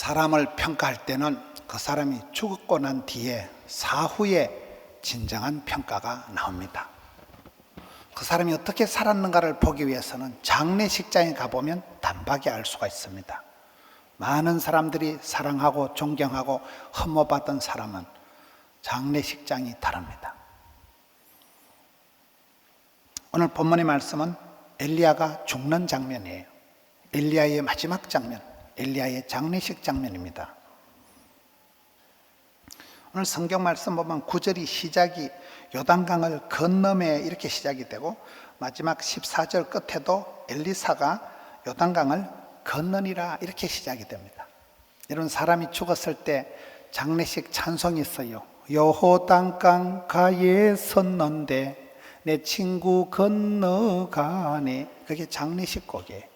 사람을 평가할 때는 그 사람이 죽고 난 뒤에 사후에 진정한 평가가 나옵니다. 그 사람이 어떻게 살았는가를 보기 위해서는 장례식장에 가보면 단박에 알 수가 있습니다. 많은 사람들이 사랑하고 존경하고 흠모받던 사람은 장례식장이 다릅니다. 오늘 본문의 말씀은 엘리야가 죽는 장면이에요. 엘리야의 마지막 장면, 엘리야의 장례식 장면입니다. 오늘 성경 말씀 보면 9절이 시작이 요단강을 건너매 이렇게 시작이 되고 마지막 14절 끝에도 엘리사가 요단강을 건너니라 이렇게 시작이 됩니다. 이런 사람이 죽었을 때 장례식 찬송이 있어요. 요단강 가에 섰는데 내 친구 건너가네. 그게 장례식 곡이에요.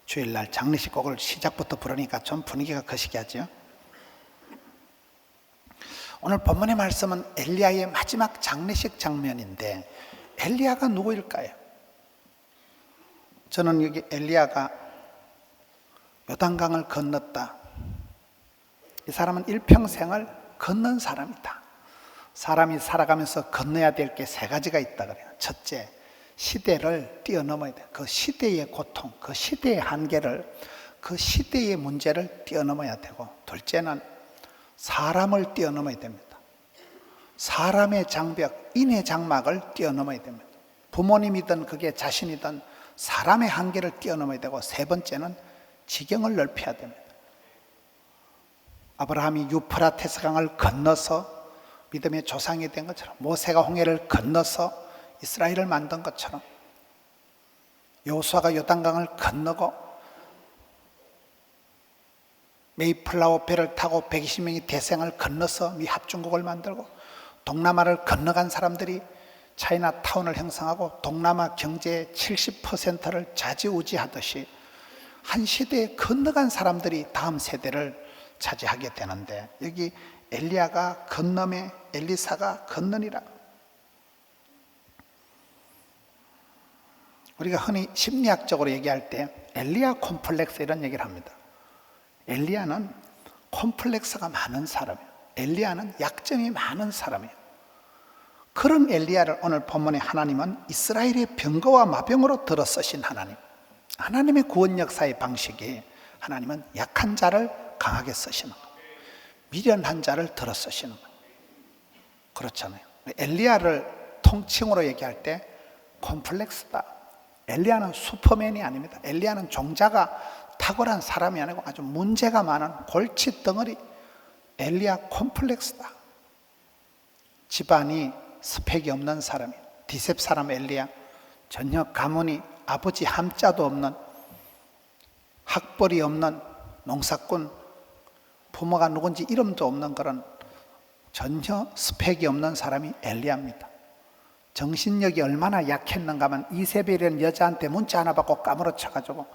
주일날 장례식 곡을 시작부터 부르니까 좀 분위기가 거시기하죠. 오늘 본문의 말씀은 엘리야의 마지막 장례식 장면인데 엘리야가 누구일까요? 저는 여기 엘리야가 요단강을 건넜다. 이 사람은 일평생을 건넌 사람이다. 사람이 살아가면서 건너야 될 게 세 가지가 있다 그래요. 첫째, 시대를 뛰어넘어야 돼. 그 시대의 고통, 그 시대의 한계를, 그 시대의 문제를 뛰어넘어야 되고, 둘째는 사람을 뛰어넘어야 됩니다. 사람의 장벽, 인의 장막을 뛰어넘어야 됩니다. 부모님이든 그게 자신이든 사람의 한계를 뛰어넘어야 되고, 세 번째는 지경을 넓혀야 됩니다. 아브라함이 유프라테스 강을 건너서 믿음의 조상이 된 것처럼, 모세가 홍해를 건너서 이스라엘을 만든 것처럼, 여호수아가 요단강을 건너고 메이플라워 배를 타고 120명이 대생을 건너서 미 합중국을 만들고, 동남아를 건너간 사람들이 차이나타운을 형성하고 동남아 경제의 70%를 좌지우지하듯이 한 시대에 건너간 사람들이 다음 세대를 차지하게 되는데, 여기 엘리야가 건너매 엘리사가 건너니라. 우리가 흔히 심리학적으로 얘기할 때 엘리야 콤플렉스 이런 얘기를 합니다. 엘리야는 콤플렉스가 많은 사람이에요. 엘리야는 약점이 많은 사람이에요. 그런 엘리야를 오늘 본문에 하나님은 이스라엘의 병거와 마병으로 들어 쓰신 하나님, 하나님의 구원 역사의 방식이 하나님은 약한 자를 강하게 쓰시는 거예요. 미련한 자를 들어 쓰시는 거예요. 그렇잖아요. 엘리야를 통칭으로 얘기할 때 콤플렉스다. 엘리야는 슈퍼맨이 아닙니다. 엘리야는 종자가 탁월한 사람이 아니고 아주 문제가 많은 골칫 덩어리, 엘리야 콤플렉스다. 집안이 스펙이 없는 사람이에요. 디셉 사람 엘리야, 전혀 가문이 아버지 함자도 없는, 학벌이 없는 농사꾼, 부모가 누군지 이름도 없는 그런 전혀 스펙이 없는 사람이 엘리야입니다. 정신력이 얼마나 약했는가 하면 이세벨이라는 여자한테 문자 하나 받고 까무러쳐가지고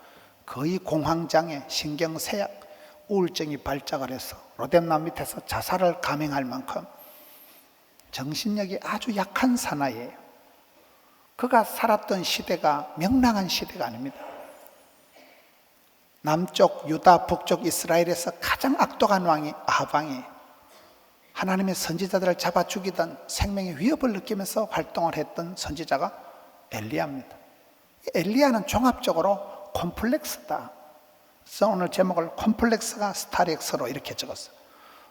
거의 공황장애, 신경쇠약, 우울증이 발작을 해서 로뎀남 밑에서 자살을 감행할 만큼 정신력이 아주 약한 사나이예요. 그가 살았던 시대가 명랑한 시대가 아닙니다. 남쪽 유다, 북쪽 이스라엘에서 가장 악독한 왕이 아합 왕이에요. 하나님의 선지자들을 잡아 죽이던, 생명의 위협을 느끼면서 활동을 했던 선지자가 엘리야입니다. 엘리야는 종합적으로 콤플렉스다. 그래서 오늘 제목을 콤플렉스가 스타렉스로 이렇게 적었어요.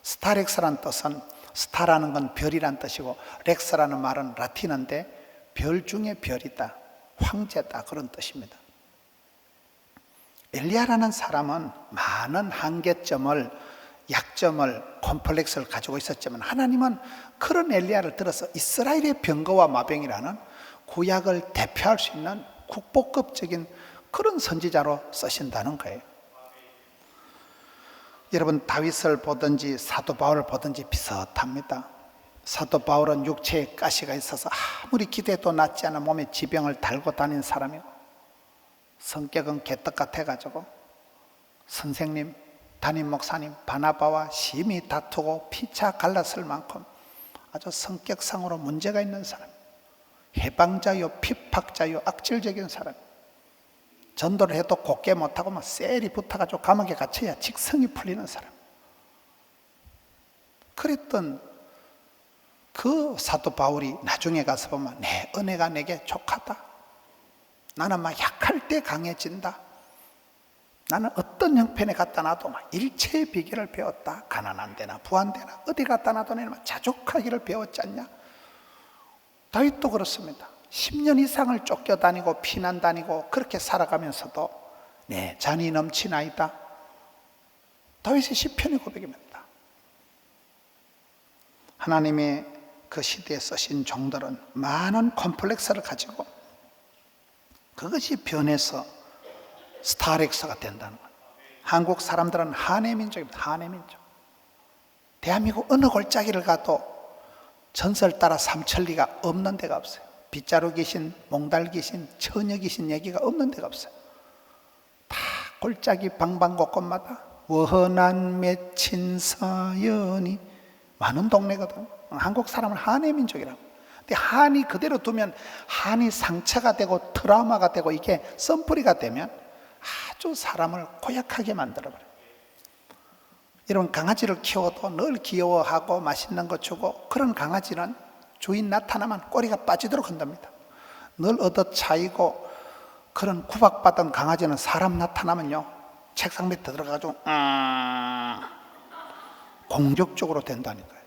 스타렉스란 뜻은, 스타라는 건 별이란 뜻이고 렉스라는 말은 라틴어인데 별 중에 별이다, 황제다, 그런 뜻입니다. 엘리야라는 사람은 많은 한계점을, 약점을, 콤플렉스를 가지고 있었지만 하나님은 그런 엘리야를 들어서 이스라엘의 병거와 마병이라는 구약을 대표할 수 있는 국보급적인 그런 선지자로 쓰신다는 거예요. 여러분, 다윗을 보든지 사도 바울을 보든지 비슷합니다. 사도 바울은 육체에 가시가 있어서 아무리 기대도 낫지 않은 몸에 지병을 달고 다닌 사람이고, 성격은 개떡 같아가지고 선생님, 담임 목사님 바나바와 심히 다투고 피차 갈랐을 만큼 아주 성격상으로 문제가 있는 사람, 해방자요, 핍박자요, 악질적인 사람, 전도를 해도 곱게 못하고 막 셀이 붙어가지고 감옥에 갇혀야 직성이 풀리는 사람. 그랬던 그 사도 바울이 나중에 가서 보면 내 은혜가 내게 족하다. 나는 막 약할 때 강해진다. 나는 어떤 형편에 갖다 놔도 막 일체의 비결을 배웠다. 가난한 데나 부한 데나 어디 갖다 놔도 내가 자족하기를 배웠지 않냐. 다윗도 그렇습니다. 10년 이상을 쫓겨다니고 피난 다니고 그렇게 살아가면서도 내 잔이 넘치나이다. 다윗의 시편의 고백입니다. 하나님의 그 시대에 쓰신 종들은 많은 컴플렉스를 가지고 그것이 변해서 스타렉스가 된다는 거예요. 한국 사람들은 한해민족입니다. 한해민족. 대한민국 어느 골짜기를 가도 전설 따라 삼천리가 없는 데가 없어요. 빗자루 귀신, 몽달 귀신, 처녀 귀신 얘기가 없는 데가 없어요. 다 골짜기 방방곳곳마다 워헌한 맺힌 사연이 많은 동네거든. 한국 사람은 한해민족이라고. 근데 한이 그대로 두면 한이 상처가 되고 트라우마가 되고 이게 썬뿌리가 되면 아주 사람을 고약하게 만들어버려요. 여러분, 강아지를 키워도 늘 귀여워하고 맛있는 거 주고, 그런 강아지는 주인 나타나면 꼬리가 빠지도록 한답니다. 늘 얻어차이고 그런 구박받은 강아지는 사람 나타나면요 책상 밑에 들어가가지고 공격적으로 된다니까요.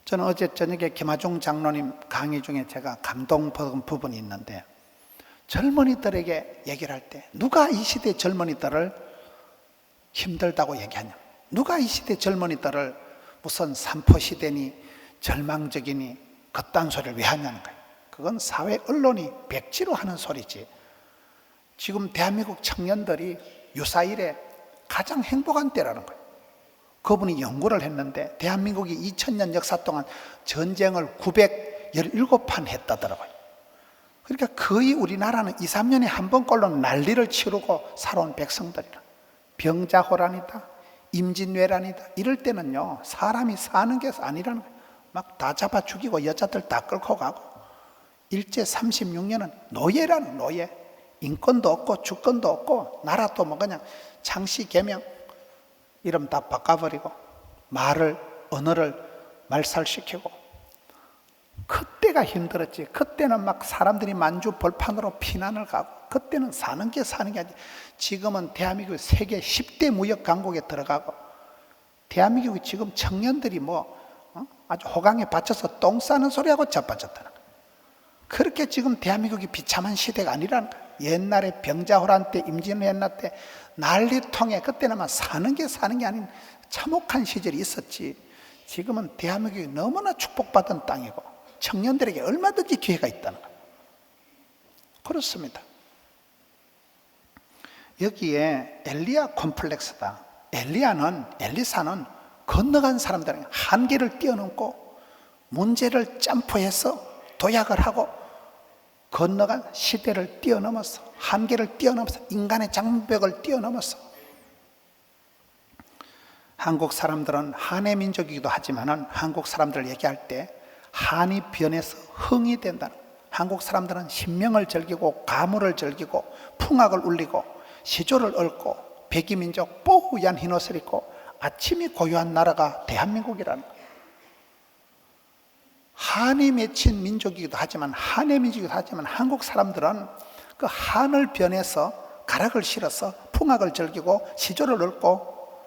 저는 어제 저녁에 김하중 장로님 강의 중에 제가 감동받은 부분이 있는데, 젊은이들에게 얘기를 할 때 누가 이 시대 젊은이들을 힘들다고 얘기하냐, 누가 이 시대 젊은이들을 무슨 삼포시대니 절망적이니 그딴 소리를 왜 하냐는 거예요. 그건 사회 언론이 백지로 하는 소리지. 지금 대한민국 청년들이 유사일에 가장 행복한 때라는 거예요. 그분이 연구를 했는데 대한민국이 2000년 역사 동안 전쟁을 917판 했다더라고요. 그러니까 거의 우리나라는 2, 3년에 한 번꼴로 난리를 치르고 살아온 백성들이라. 병자호란이다, 임진왜란이다, 이럴 때는요 사람이 사는 게 아니라는 거예요. 막 다 잡아 죽이고 여자들 다 끌고 가고, 일제 36년은 노예라는 노예. 인권도 없고 주권도 없고 나라도 뭐 그냥 창씨 개명 이름 다 바꿔버리고 말을 언어를 말살시키고, 그때가 힘들었지. 그때는 막 사람들이 만주 벌판으로 피난을 가고, 그때는 사는 게 아니지. 지금은 대한민국이 세계 10대 무역 강국에 들어가고, 대한민국이 지금 청년들이 아주 호강에 받쳐서 똥 싸는 소리하고 자빠졌다는 거예요. 그렇게 지금 대한민국이 비참한 시대가 아니라는 거예요. 옛날에 병자호란 때, 임진왜란 때 난리통에 그때는 사는 게 아닌 참혹한 시절이 있었지. 지금은 대한민국이 너무나 축복받은 땅이고 청년들에게 얼마든지 기회가 있다는 거예요. 그렇습니다. 여기에 엘리야 콤플렉스다. 엘리사는 건너간 사람들은 한계를 뛰어넘고 문제를 점프해서 도약을 하고 건너간 시대를 뛰어넘어서, 한계를 뛰어넘어서, 인간의 장벽을 뛰어넘어서. 한국 사람들은 한해 민족이기도 하지만 한국 사람들을 얘기할 때 한이 변해서 흥이 된다는, 한국 사람들은 신명을 즐기고 가물을 즐기고 풍악을 울리고 시조를 얽고 백이민족 뽀얀 흰옷을 입고 아침이 고요한 나라가 대한민국이라는 거예요. 한이 맺힌 민족이기도 하지만 한해 민족이기도 하지만 한국 사람들은 그 한을 변해서 가락을 실어서 풍악을 즐기고 시조를 얽고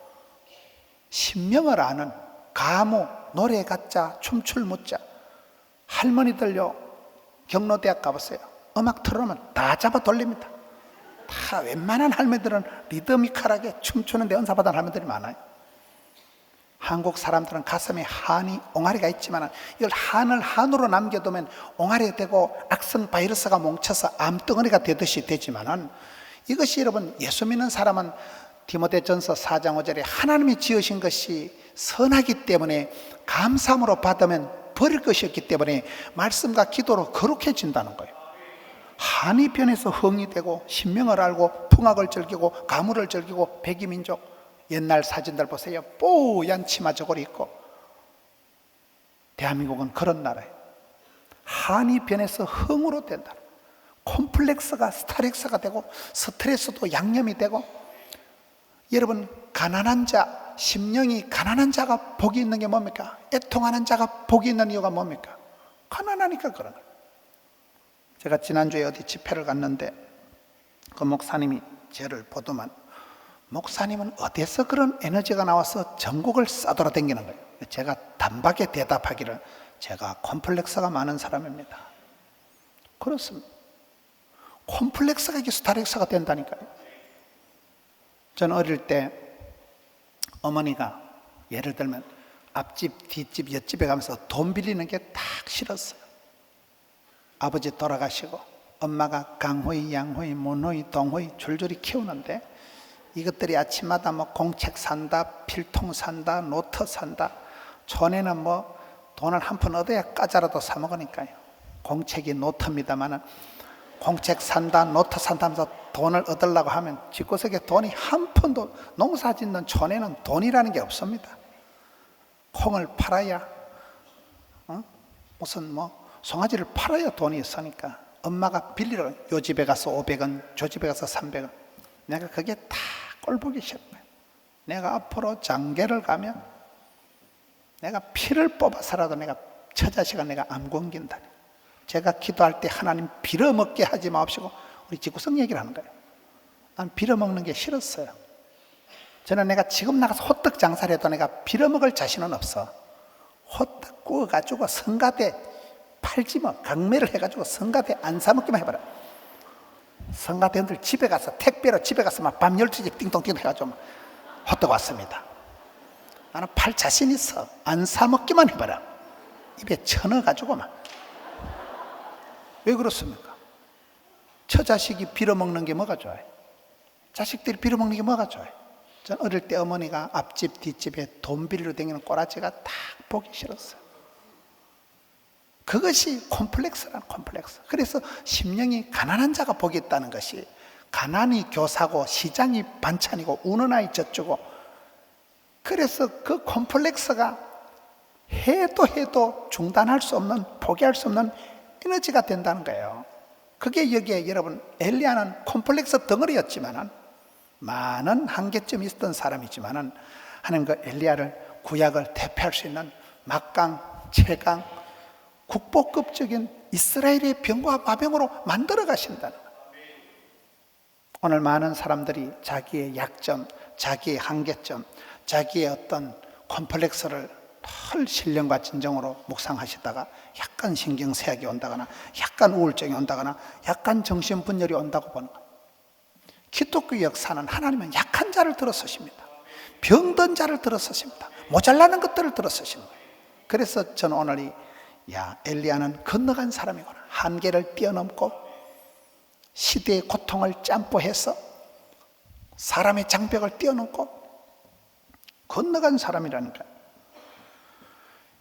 신명을 아는 가무, 노래 가짜, 춤출 무자. 할머니들요 경로대학 가보세요. 음악 틀어놓으면 다 잡아 돌립니다. 다 웬만한 할머니들은 리드미컬하게 춤추는데 은사받은 할머니들이 많아요. 한국 사람들은 가슴에 한이, 옹알이가 있지만 이걸 한을 한으로 남겨두면 옹알이 되고 악성 바이러스가 뭉쳐서 암덩어리가 되듯이 되지만은, 이것이 여러분 예수 믿는 사람은 디모데전서 4장 5절에 하나님이 지으신 것이 선하기 때문에 감사함으로 받으면 버릴 것이 없기 때문에 말씀과 기도로 거룩해진다는 거예요. 한이 변해서 흥이 되고 신명을 알고 풍악을 즐기고 가물을 즐기고 백이민족, 옛날 사진들 보세요. 뽀얀 치마 저고리 입고. 대한민국은 그런 나라예요. 한이 변해서 흥으로 된다. 콤플렉스가 스트레스가 되고 스트레스도 양념이 되고, 여러분 가난한 자, 심령이 가난한 자가 복이 있는 게 뭡니까? 애통하는 자가 복이 있는 이유가 뭡니까? 가난하니까 그런 거예요. 제가 지난주에 어디 집회를 갔는데 그 목사님이 저를 보더만, 목사님은 어디서 그런 에너지가 나와서 전국을 싸돌아다니는 거예요. 제가 단박에 대답하기를, 제가 콤플렉스가 많은 사람입니다. 그렇습니다. 콤플렉스가 이게 스트레스가 된다니까요. 저는 어릴 때 어머니가 예를 들면 앞집, 뒷집, 옆집에 가면서 돈 빌리는 게 딱 싫었어요. 아버지 돌아가시고 엄마가 강호이, 양호이, 문호이, 동호이 줄줄이 키우는데, 이것들이 아침마다 뭐 공책 산다, 필통 산다, 노트 산다. 전에는 뭐 돈을 한 푼 얻어야 까자라도 사 먹으니까요. 공책이 노트입니다만은 공책 산다, 노트 산다 하면서 돈을 얻으려고 하면 집구석에 돈이 한 푼도, 농사 짓는 촌에는 돈이라는 게 없습니다. 콩을 팔아야, 무슨 뭐 송아지를 팔아야 돈이 있으니까 엄마가 빌리러, 요 집에 가서 500원, 저 집에 가서 300원. 내가 그게 다 꼴보기 싫은 거예요. 내가 앞으로 장계를 가면 내가 피를 뽑아서라도 내가 처자식은 내가 안 굶긴다. 제가 기도할 때 하나님 빌어먹게 하지 마옵시고, 우리 집구석 얘기를 하는 거예요. 난 빌어먹는 게 싫었어요. 저는 내가 지금 나가서 호떡 장사를 해도 내가 빌어먹을 자신은 없어. 호떡 구워가지고 성가대 팔지 뭐, 강매를 해가지고 성가대 안 사먹기만 해봐라. 성가대원들 집에 가서, 택배로 집에 가서 막 밤 12시 띵동띵동 해가지고 막 호떡 왔습니다. 나는 팔 자신 있어. 안 사먹기만 해봐라. 입에 쳐넣어가지고 막. 왜 그렇습니까? 처자식이 빌어먹는 게 뭐가 좋아요? 자식들이 빌어먹는 게 뭐가 좋아요? 전 어릴 때 어머니가 앞집 뒷집에 돈 빌리러 다니는 꼬라지가 딱 보기 싫었어요. 그것이 콤플렉스란 콤플렉스. 그래서 심령이 가난한 자가 복이 있다는 것이, 가난이 교사고 시장이 반찬이고 우는 아이 젖주고, 그래서 그 콤플렉스가 해도 중단할 수 없는, 포기할 수 없는 에너지가 된다는 거예요. 그게 여기에 여러분, 엘리야는 콤플렉스 덩어리였지만은, 많은 한계점이 있었던 사람이지만은, 하나님 그 엘리야를, 구약을 대표할 수 있는 막강, 최강, 국보급적인 이스라엘의 병과 마병으로 만들어 가신다는 거예요. 오늘 많은 사람들이 자기의 약점, 자기의 한계점, 자기의 어떤 콤플렉스를 털 신령과 진정으로 묵상하시다가 약간 신경쇠약이 온다거나 약간 우울증이 온다거나 약간 정신분열이 온다고 보는 거예요. 기독교 역사는 하나님은 약한 자를 들어서십니다. 병든 자를 들어서십니다. 모자라는 것들을 들어서시는 거예요. 그래서 저는 오늘 엘리야는 건너간 사람이구나. 한계를 뛰어넘고 시대의 고통을 짬뽀해서 사람의 장벽을 뛰어넘고 건너간 사람이라니까.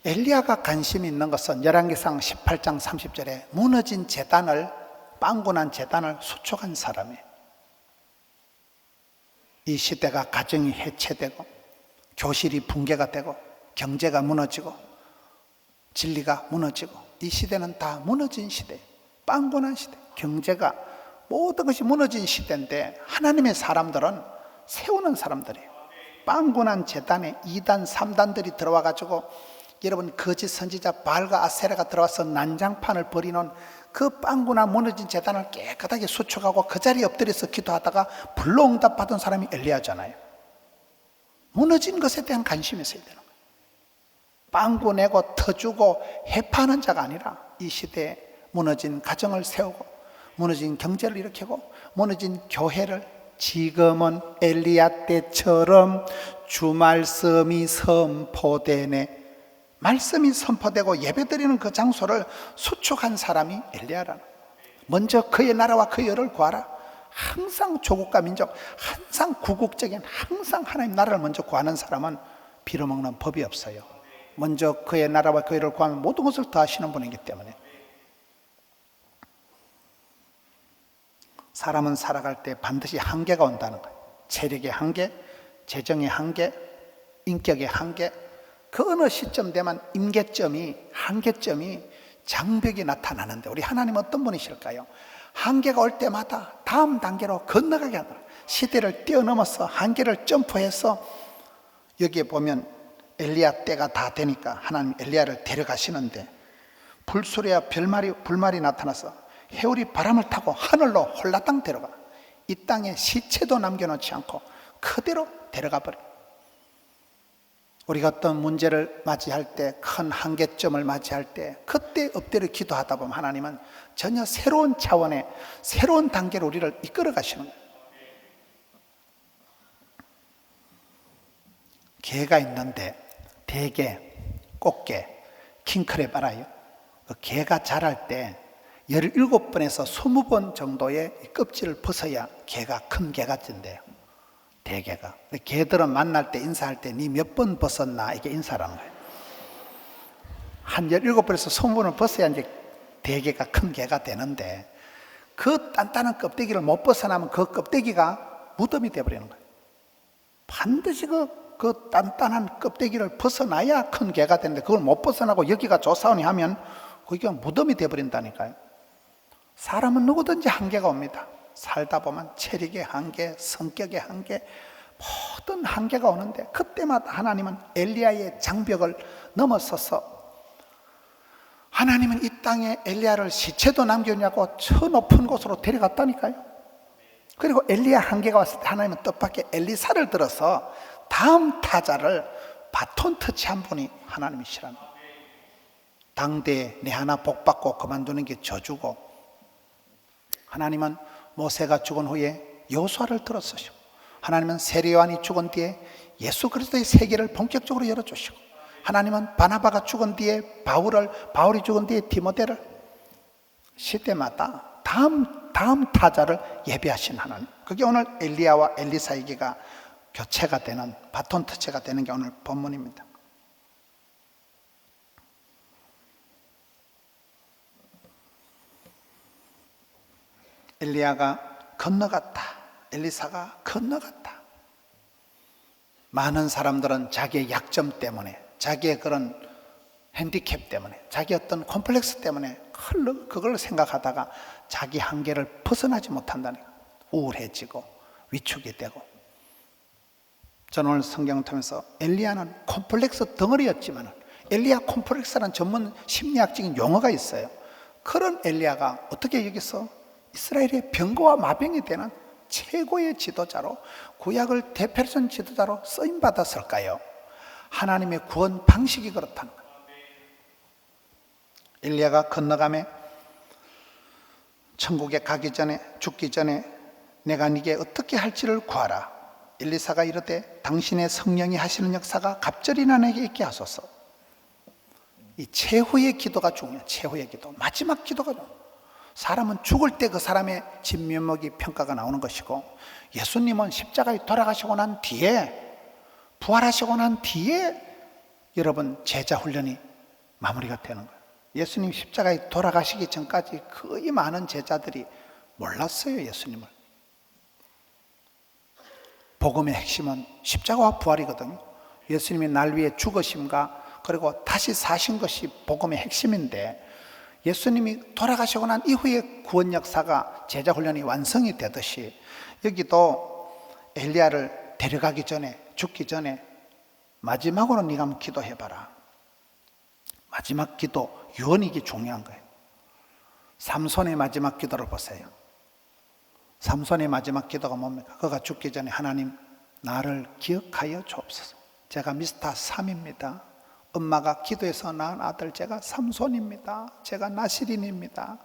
엘리야가 관심이 있는 것은 열왕기상 18장 30절에 무너진 제단을, 빵군한 제단을 수축한 사람이에요. 이 시대가 가정이 해체되고 교실이 붕괴가 되고 경제가 무너지고 진리가 무너지고, 이 시대는 다 무너진 시대, 빵군한 시대, 경제가 모든 것이 무너진 시대인데, 하나님의 사람들은 세우는 사람들이에요. 빵군한 제단에 2단 3단들이 들어와 가지고, 여러분 거짓 선지자 바알과 아세라가 들어와서 난장판을 벌이는 그 빵군한 무너진 제단을 깨끗하게 수축하고 그 자리에 엎드려서 기도하다가 불로응답 받은 사람이 엘리야잖아요. 무너진 것에 대한 관심이 있어야 되는 거예요. 빵구 내고 터주고 해파하는 자가 아니라, 이 시대에 무너진 가정을 세우고 무너진 경제를 일으키고 무너진 교회를, 지금은 엘리야 때처럼 주 말씀이 선포되네, 말씀이 선포되고 예배드리는 그 장소를 수축한 사람이 엘리야라는. 먼저 그의 나라와 그의 의를 구하라. 항상 조국과 민족, 항상 구국적인, 항상 하나님 나라를 먼저 구하는 사람은 빌어먹는 법이 없어요. 먼저 그의 나라와 그의 의를 구하면 모든 것을 더하시는 분이기 때문에. 사람은 살아갈 때 반드시 한계가 온다는 거예요. 체력의 한계, 재정의 한계, 인격의 한계. 그 어느 시점 되면 임계점이, 한계점이, 장벽이 나타나는데, 우리 하나님은 어떤 분이실까요? 한계가 올 때마다 다음 단계로 건너가게 하더라. 시대를 뛰어넘어서 한계를 점프해서 여기에 보면 엘리야 때가 다 되니까 하나님 엘리야를 데려가시는데 불소리와 불말이 나타나서 해울이 바람을 타고 하늘로 홀라당 데려가. 이 땅에 시체도 남겨놓지 않고 그대로 데려가 버려. 우리가 어떤 문제를 맞이할 때, 큰 한계점을 맞이할 때 그때 엎드려 기도하다 보면 하나님은 전혀 새로운 차원의 새로운 단계로 우리를 이끌어 가시는 거예요. 개가 있는데 대개, 꽃게, 킹크랩 알아요? 그 개가 자랄 때 17번에서 20번 정도의 껍질을 벗어야 개가 큰 개가 된대요. 대개가. 개들은 만날 때 인사할 때 니 몇 번 벗었나 이게 인사라는 거예요. 한 17번에서 20번을 벗어야 이제 대개가 큰 개가 되는데 그 단단한 껍데기를 못 벗어나면 그 껍데기가 무덤이 되어버리는 거예요. 반드시 그 단단한 껍데기를 벗어나야 큰 개가 되는데 그걸 못 벗어나고 여기가 조사원이 하면 거기가 무덤이 되어버린다니까요. 사람은 누구든지 한계가 옵니다. 살다 보면 체력의 한계, 성격의 한계, 모든 한계가 오는데 그때마다 하나님은 엘리야의 장벽을 넘어서서 하나님은 이 땅에 엘리야를 시체도 남겨냐고 저 높은 곳으로 데려갔다니까요. 그리고 엘리야 한계가 왔을 때 하나님은 뜻밖의 엘리사를 들어서 다음 타자를 바톤 터치한 분이 하나님이시라는 거예요. 당대에 내 하나 복받고 그만두는 게 저주고, 하나님은 모세가 죽은 후에 여호수아를 들어서시고, 하나님은 세례요한이 죽은 뒤에 예수 그리스도의 세계를 본격적으로 열어주시고, 하나님은 바나바가 죽은 뒤에 바울이 죽은 뒤에 디모데를, 시대마다 다음 타자를 예비하신 하나님. 그게 오늘 엘리야와 엘리사에게가 교체가 되는, 바톤 터치가 되는 게 오늘 본문입니다. 엘리야가 건너갔다. 엘리사가 건너갔다. 많은 사람들은 자기의 약점 때문에, 자기의 그런 핸디캡 때문에, 자기 어떤 콤플렉스 때문에 그걸 생각하다가 자기 한계를 벗어나지 못한다니까. 우울해지고 위축이 되고. 저는 오늘 성경을 통해서 엘리야는 콤플렉스 덩어리였지만, 엘리야 콤플렉스라는 전문 심리학적인 용어가 있어요. 그런 엘리야가 어떻게 여기서 이스라엘의 병거와 마병이 되는 최고의 지도자로, 구약을 대표하는 지도자로 쓰임받았을까요? 하나님의 구원 방식이 그렇다는 거예요. 엘리야가 건너가며 천국에 가기 전에, 죽기 전에 내가 네게 어떻게 할지를 구하라. 엘리사가 이르되 당신의 성령이 하시는 역사가 갑절이나 내게 있게 하소서. 이 최후의 기도가 중요해요. 최후의 기도, 마지막 기도가 중요해요. 사람은 죽을 때 그 사람의 진면목이 평가가 나오는 것이고, 예수님은 십자가에 돌아가시고 난 뒤에, 부활하시고 난 뒤에 여러분 제자 훈련이 마무리가 되는 거예요. 예수님 십자가에 돌아가시기 전까지 거의 많은 제자들이 몰랐어요, 예수님을. 복음의 핵심은 십자가와 부활이거든요. 예수님이 날 위해 죽으심과 그리고 다시 사신 것이 복음의 핵심인데, 예수님이 돌아가시고 난 이후에 구원 역사가, 제자 훈련이 완성이 되듯이 여기도 엘리야를 데려가기 전에, 죽기 전에 마지막으로 네가 한번 기도해봐라. 마지막 기도, 유언이기 중요한 거예요. 삼손의 마지막 기도를 보세요. 삼손의 마지막 기도가 뭡니까? 그가 죽기 전에 하나님 나를 기억하여 주옵소서. 제가 미스터 3입니다. 엄마가 기도해서 낳은 아들 제가 삼손입니다. 제가 나시린입니다.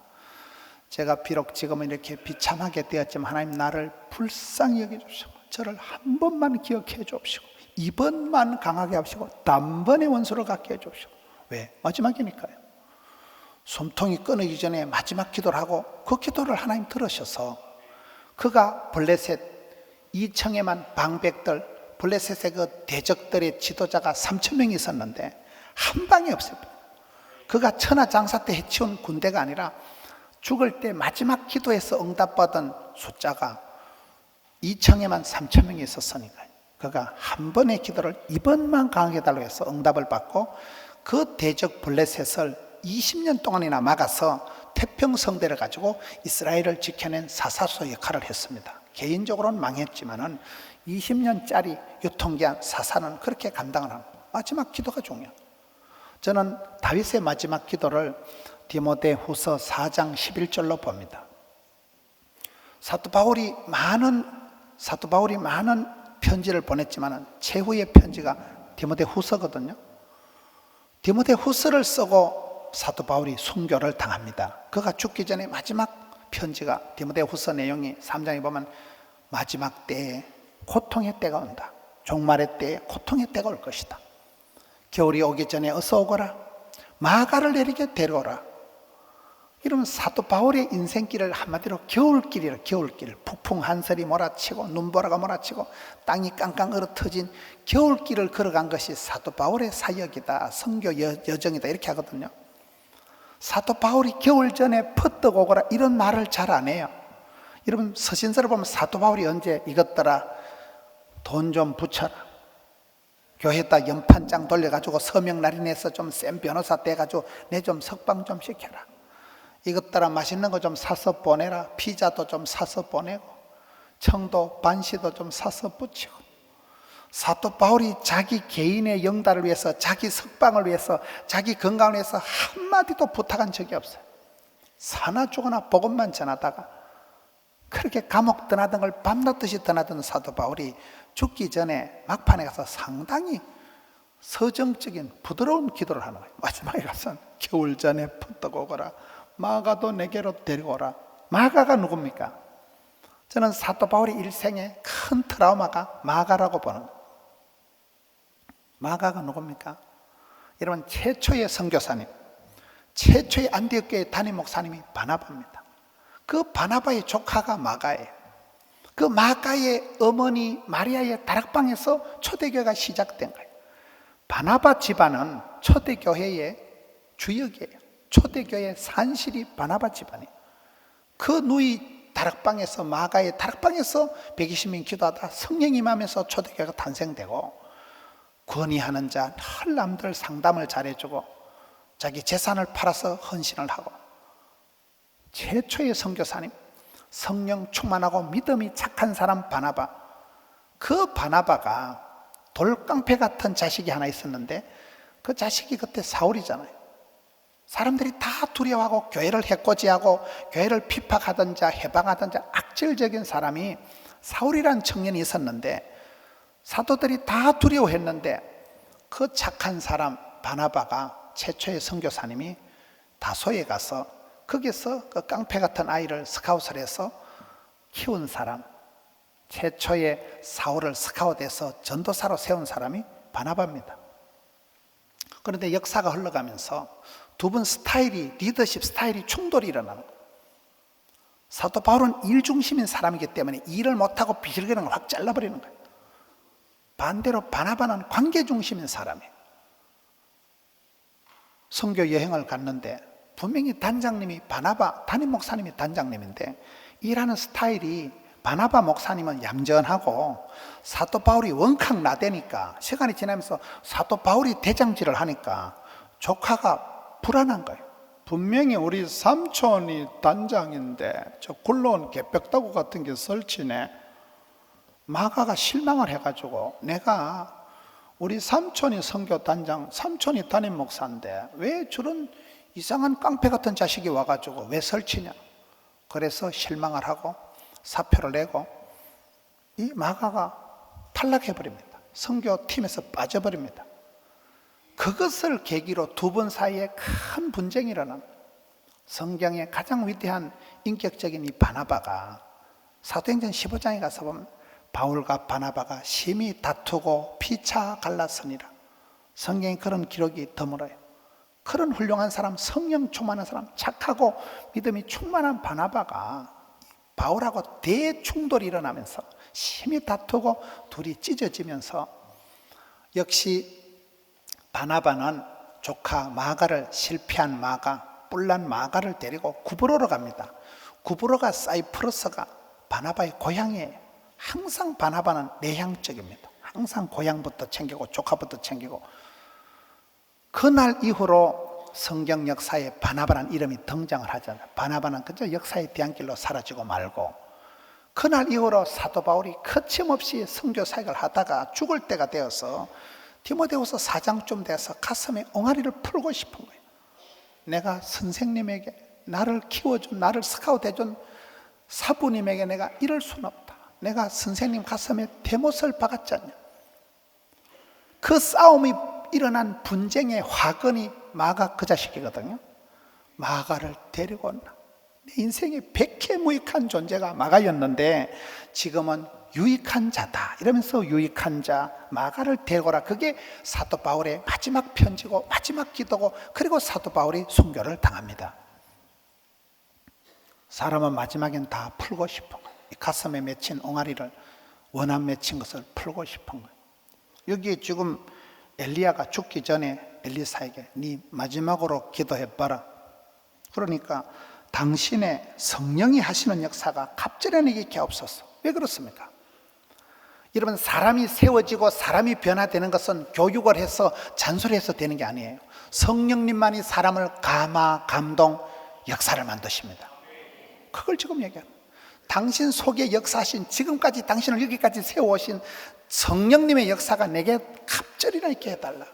제가 비록 지금은 이렇게 비참하게 되었지만 하나님 나를 불쌍히 여겨주시고 저를 한 번만 기억해 주옵시고 이번만 강하게 하시고 단번에 원수를 갖게 해 주옵시고. 왜? 마지막이니까요. 숨통이 끊어지기 전에 마지막 기도를 하고 그 기도를 하나님 들으셔서 그가 블레셋 2층에만 방백들, 블레셋의 그 대적들의 지도자가 3,000명이 있었는데 한 방이 없어요. 그가 천하장사 때 해치운 군대가 아니라 죽을 때 마지막 기도에서 응답받은 숫자가 2층에만 3,000명이 있었으니까요. 그가 한 번의 기도를 이번만 강하게 해달라고 해서 응답을 받고 그 대적 블레셋을 20년 동안이나 막아서 태평성대를 가지고 이스라엘을 지켜낸 사사소 역할을 했습니다. 개인적으로는 망했지만은 20년짜리 유통기한 사사는 그렇게 감당을 합니다. 마지막 기도가 중요해요. 저는 다윗의 마지막 기도를 디모데후서 4장 11절로 봅니다. 사도 바울이 많은 편지를 보냈지만 최후의 편지가 디모데후서거든요. 디모데후서를 쓰고 사도 바울이 순교를 당합니다. 그가 죽기 전에 마지막 편지가 디모데후서 내용이 3장에 보면 마지막 때에 고통의 때가 온다. 종말의 때에 고통의 때가 올 것이다. 겨울이 오기 전에 어서 오거라. 마가를 내리게 데려오라. 이러면 사도 바울의 인생길을 한마디로 겨울길이라. 겨울길. 폭풍 한설이 몰아치고 눈보라가 몰아치고 땅이 깡깡 얼어터진 겨울길을 걸어간 것이 사도 바울의 사역이다. 선교 여정이다. 이렇게 하거든요. 사도 바울이 겨울 전에 퍼뜩 오거라 이런 말을 잘 안 해요. 여러분 서신서를 보면 사도 바울이 언제 이것더라 돈 좀 붙여라, 교회에다 연판장 돌려가지고 서명 날인해서 좀 센 변호사 떼가지고 내 좀 석방 좀 시켜라, 이것더라 맛있는 거 좀 사서 보내라, 피자도 좀 사서 보내고 청도 반시도 좀 사서 붙이고. 사도 바울이 자기 개인의 영달을 위해서, 자기 석방을 위해서, 자기 건강을 위해서 한마디도 부탁한 적이 없어요. 사나 죽거나 복음만 전하다가 그렇게 감옥 떠나던 걸 밤낮듯이 떠나던 사도 바울이 죽기 전에 막판에 가서 상당히 서정적인 부드러운 기도를 하는 거예요. 마지막에 가서는 겨울 전에 퍼뜩 오거라, 마가도 내게로 데려오라. 마가가 누굽니까? 저는 사도 바울의 일생에 큰 트라우마가 마가라고 보는 거예요. 마가가 누굽니까? 여러분 최초의 선교사님, 최초의 안디옥 교회 담임 목사님이 바나바입니다. 그 바나바의 조카가 마가예요. 그 마가의 어머니 마리아의 다락방에서 초대교회가 시작된 거예요. 바나바 집안은 초대교회의 주역이에요. 초대교회의 산실이 바나바 집안이에요. 그 누이 다락방에서, 마가의 다락방에서 120명 기도하다 성령이 임하면서 초대교회가 탄생되고, 권위하는 자 늘 남들 상담을 잘해주고 자기 재산을 팔아서 헌신을 하고, 최초의 선교사님, 성령 충만하고 믿음이 착한 사람 바나바. 그 바나바가 돌깡패 같은 자식이 하나 있었는데 그 자식이 그때 사울이잖아요. 사람들이 다 두려워하고 교회를 해코지하고 교회를 핍박하던 자, 해방하던 자, 악질적인 사람이 사울이라는 청년이 있었는데 사도들이 다 두려워했는데 그 착한 사람 바나바가, 최초의 선교사님이 다소에 가서 거기서 그 깡패 같은 아이를 스카웃을 해서 키운 사람, 최초의 사울을 스카웃해서 전도사로 세운 사람이 바나바입니다. 그런데 역사가 흘러가면서 두 분 스타일이, 리더십 스타일이 충돌이 일어나는 거예요. 사도 바울은 일 중심인 사람이기 때문에 일을 못하고 비실거리는 걸 확 잘라버리는 거예요. 반대로 바나바는 관계 중심인 사람이에요. 선교 여행을 갔는데 분명히 단장님이 바나바, 담임 목사님이 단장님인데 일하는 스타일이 바나바 목사님은 얌전하고 사도 바울이 원칵 나대니까 시간이 지나면서 사도 바울이 대장질을 하니까 조카가 불안한 거예요. 분명히 우리 삼촌이 단장인데 저 굴러온 개벽다구 같은 게 설치네. 마가가 실망을 해가지고 내가 우리 삼촌이 선교 단장, 삼촌이 담임 목사인데 왜 저런 이상한 깡패 같은 자식이 와가지고 왜 설치냐. 그래서 실망을 하고 사표를 내고 이 마가가 탈락해버립니다. 선교팀에서 빠져버립니다. 그것을 계기로 두 분 사이에 큰 분쟁이 일어납니다. 성경의 가장 위대한 인격적인 이 바나바가 사도행전 15장에 가서 보면 바울과 바나바가 심히 다투고 피차 갈랐으니라. 성경에 그런 기록이 드물어요. 그런 훌륭한 사람, 성령 충만한 사람, 착하고 믿음이 충만한 바나바가 바울하고 대충돌이 일어나면서 심히 다투고 둘이 찢어지면서 역시 바나바는 조카 마가를, 실패한 마가, 뿔난 마가를 데리고 구브로로 갑니다. 구브로가 사이프러스가 바나바의 고향이에요. 항상 바나바는 내향적입니다. 항상 고향부터 챙기고 조카부터 챙기고. 그날 이후로 성경 역사에 바나바라는 이름이 등장을 하잖아요. 바나바는 그저 역사의 뒤안길로 사라지고 말고, 그날 이후로 사도 바울이 거침없이 선교 사역을 하다가 죽을 때가 되어서 디모데후서 4장쯤 돼서 가슴에 옹알이를 풀고 싶은 거예요. 내가 선생님에게 나를 키워준, 나를 스카우트해준 사부님에게 내가 이럴 수는 없다. 내가 선생님 가슴에 대못을 박았지 않냐. 그 싸움이 일어난 분쟁의 화근이 마가 그 자식이거든요. 마가를 데리고 온다. 내 인생의 백해무익한 존재가 마가였는데 지금은 유익한 자다 이러면서 유익한 자 마가를 데리고 오라. 그게 사도 바울의 마지막 편지고 마지막 기도고, 그리고 사도 바울이 순교를 당합니다. 사람은 마지막엔 다 풀고 싶은 거예요. 이 가슴에 맺힌 옹알이를, 원한 맺힌 것을 풀고 싶은 거예요. 여기에 지금 엘리야가 죽기 전에 엘리사에게 네 마지막으로 기도해봐라. 그러니까 당신의 성령이 하시는 역사가 갑절에는 이게 없었어. 왜 그렇습니까? 여러분, 사람이 세워지고 사람이 변화되는 것은 교육을 해서 잔소리해서 되는 게 아니에요. 성령님만이 사람을 감화, 감동, 역사를 만드십니다. 그걸 지금 얘기하는, 당신 속에 역사하신, 지금까지 당신을 여기까지 세워오신 성령님의 역사가 내게 갑절이나 있게 해달라.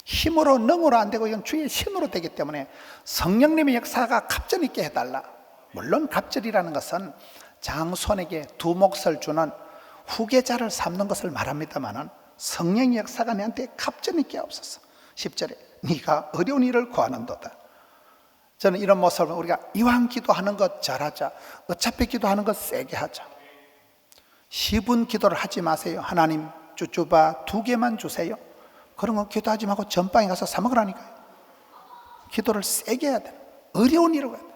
힘으로 능으로 안 되고 이건 주의 신으로 되기 때문에 성령님의 역사가 갑절 있게 해달라. 물론 갑절이라는 것은 장손에게 두 몫을 주는 후계자를 삼는 것을 말합니다마는 성령의 역사가 내한테 갑절 있게 없었어. 10절에 네가 어려운 일을 구하는도다. 저는 이런 모습을, 우리가 이왕 기도하는 것 잘하자, 어차피 기도하는 것 세게 하자. 10분 기도를 하지 마세요. 하나님 쭈쭈바 2개만 주세요. 그런 거 기도하지 말고 전방에 가서 사 먹으라니까요. 기도를 세게 해야 돼. 어려운 일을 해야 돼.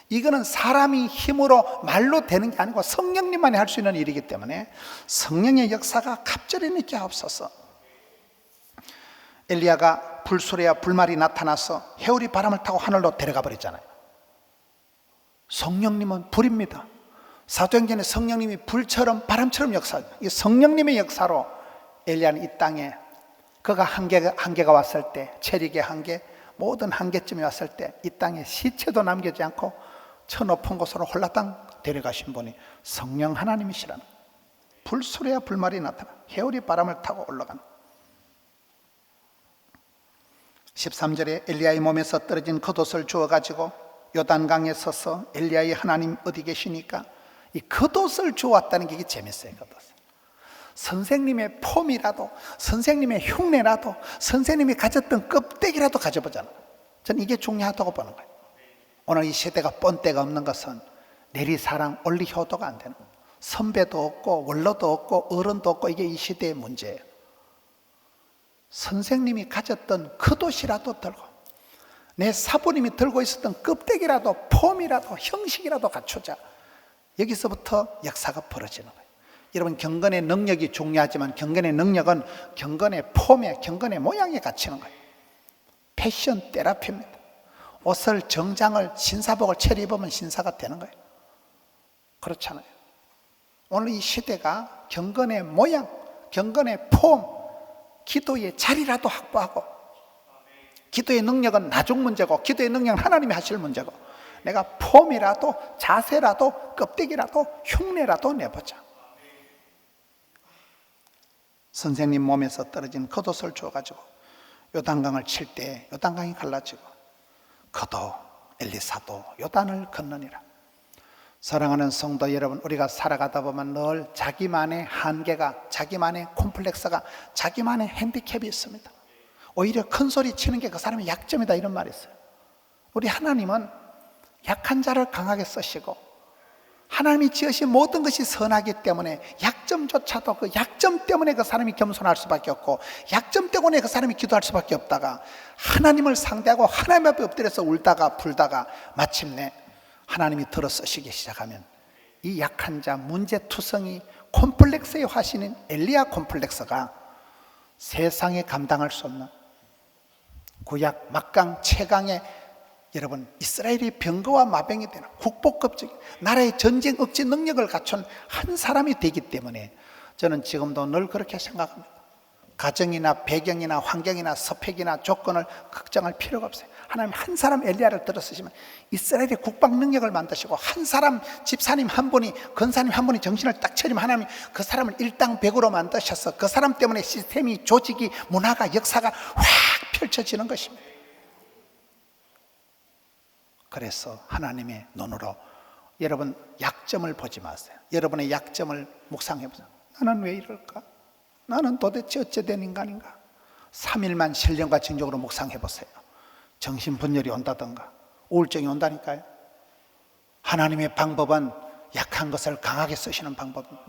이거는 사람이 힘으로 말로 되는 게 아니고 성령님만이 할 수 있는 일이기 때문에 성령의 역사가 갑절에 있게 없어서, 엘리야가 불수레와 불말이 나타나서 해오리 바람을 타고 하늘로 데려가 버렸잖아요. 성령님은 불입니다. 사도행전에 성령님이 불처럼 바람처럼 역사하죠. 이 성령님의 역사로 엘리야는 이 땅에, 그가 한계가 왔을 때, 체력의 한계, 모든 한계쯤이 왔을 때 이 땅에 시체도 남기지 않고 저 높은 곳으로 홀라당 데려가신 분이 성령 하나님이시라는, 불수레와 불말이 나타나 해오리 바람을 타고 올라가는. 13절에 엘리야의 몸에서 떨어진 겉옷을 주워가지고 요단강에 서서 엘리야의 하나님 어디 계시니까, 이 겉옷을 주워왔다는 게 이게 재밌어요. 겉옷. 선생님의 폼이라도, 선생님의 흉내라도, 선생님이 가졌던 껍데기라도 가져보잖아. 저는 이게 중요하다고 보는 거예요. 오늘 이 시대가 본때가 없는 것은 내리사랑, 원리효도가 안 되는 거예요. 선배도 없고 원로도 없고 어른도 없고, 이게 이 시대의 문제예요. 선생님이 가졌던 겉옷이라도 들고, 내 사부님이 들고 있었던 껍데기라도, 폼이라도, 형식이라도 갖추자. 여기서부터 역사가 벌어지는 거예요. 여러분, 경건의 능력이 중요하지만 경건의 능력은 경건의 폼에, 경건의 모양에 갇히는 거예요. 패션 테라피입니다. 옷을, 정장을, 신사복을 차려입으면 신사가 되는 거예요. 그렇잖아요. 오늘 이 시대가 경건의 모양, 경건의 폼, 기도의 자리라도 확보하고, 기도의 능력은 나중 문제고 기도의 능력은 하나님이 하실 문제고, 내가 폼이라도 자세라도 껍데기라도 흉내라도 내보자. 선생님 몸에서 떨어진 겉옷을 주어가지고 요단강을 칠 때 요단강이 갈라지고 그도 엘리사도 요단을 건너니라. 사랑하는 성도 여러분, 우리가 살아가다 보면 늘 자기만의 한계가, 자기만의 콤플렉스가, 자기만의 핸디캡이 있습니다. 오히려 큰 소리 치는 게 그 사람의 약점이다, 이런 말이 있어요. 우리 하나님은 약한 자를 강하게 쓰시고, 하나님이 지으신 모든 것이 선하기 때문에 약점조차도 그 약점 때문에 그 사람이 겸손할 수밖에 없고, 약점 때문에 그 사람이 기도할 수밖에 없다가 하나님을 상대하고 하나님 앞에 엎드려서 울다가 불다가 마침내 하나님이 들어 쓰시기 시작하면, 이 약한 자, 문제투성이, 콤플렉스의 화신인 엘리야 콤플렉스가 세상에 감당할 수 없는 구약 막강 최강의, 여러분, 이스라엘이 병거와 마병이 되는 국보급적 나라의 전쟁 억제 능력을 갖춘 한 사람이 되기 때문에 저는 지금도 늘 그렇게 생각합니다. 가정이나 배경이나 환경이나 스펙이나 조건을 걱정할 필요가 없어요. 하나님 한 사람 엘리야를 들어 쓰시면 이스라엘의 국방 능력을 만드시고, 한 사람 집사님 한 분이, 권사님 한 분이 정신을 딱 차리면 하나님이 그 사람을 일당백으로 만드셔서 그 사람 때문에 시스템이, 조직이, 문화가, 역사가 확 펼쳐지는 것입니다. 그래서 하나님의 눈으로 여러분 약점을 보지 마세요. 여러분의 약점을 묵상해 보세요. 나는 왜 이럴까? 나는 도대체 어찌된 인간인가? 3일만 신령과 진정으로 묵상해 보세요. 정신분열이 온다던가 우울증이 온다니까요. 하나님의 방법은 약한 것을 강하게 쓰시는 방법입니다.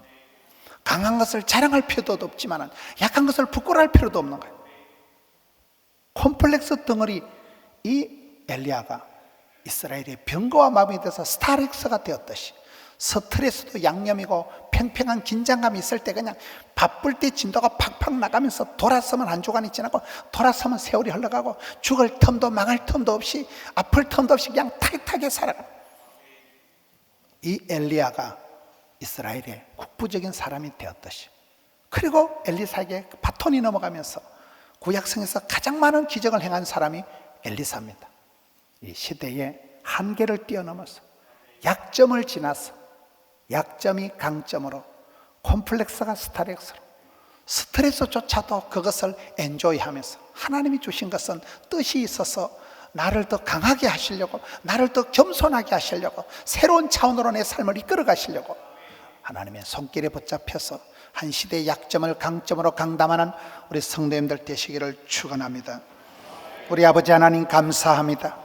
강한 것을 자랑할 필요도 없지만 약한 것을 부끄러워할 필요도 없는 거예요. 콤플렉스 덩어리 이 엘리야가 이스라엘의 병거와 마음이 돼서 스타렉스가 되었듯이, 스트레스도 양념이고 팽팽한 긴장감이 있을 때 그냥 바쁠 때 진도가 팍팍 나가면서 돌아서면 한 주간이 지나고 돌아서면 세월이 흘러가고 죽을 틈도 망할 틈도 없이 아플 틈도 없이 그냥 타이트하게 살아가. 이 엘리야가 이스라엘의 국부적인 사람이 되었듯이, 그리고 엘리사에게 바톤이 넘어가면서 구약성에서 가장 많은 기적을 행한 사람이 엘리사입니다. 이 시대의 한계를 뛰어넘어서 약점을 지나서 약점이 강점으로, 콤플렉스가 스타렉스로, 스트레스조차도 그것을 엔조이하면서 하나님이 주신 것은 뜻이 있어서 나를 더 강하게 하시려고, 나를 더 겸손하게 하시려고, 새로운 차원으로 내 삶을 이끌어 가시려고 하나님의 손길에 붙잡혀서 한 시대의 약점을 강점으로 강담하는 우리 성도님들 되시기를 축원합니다. 우리 아버지 하나님 감사합니다.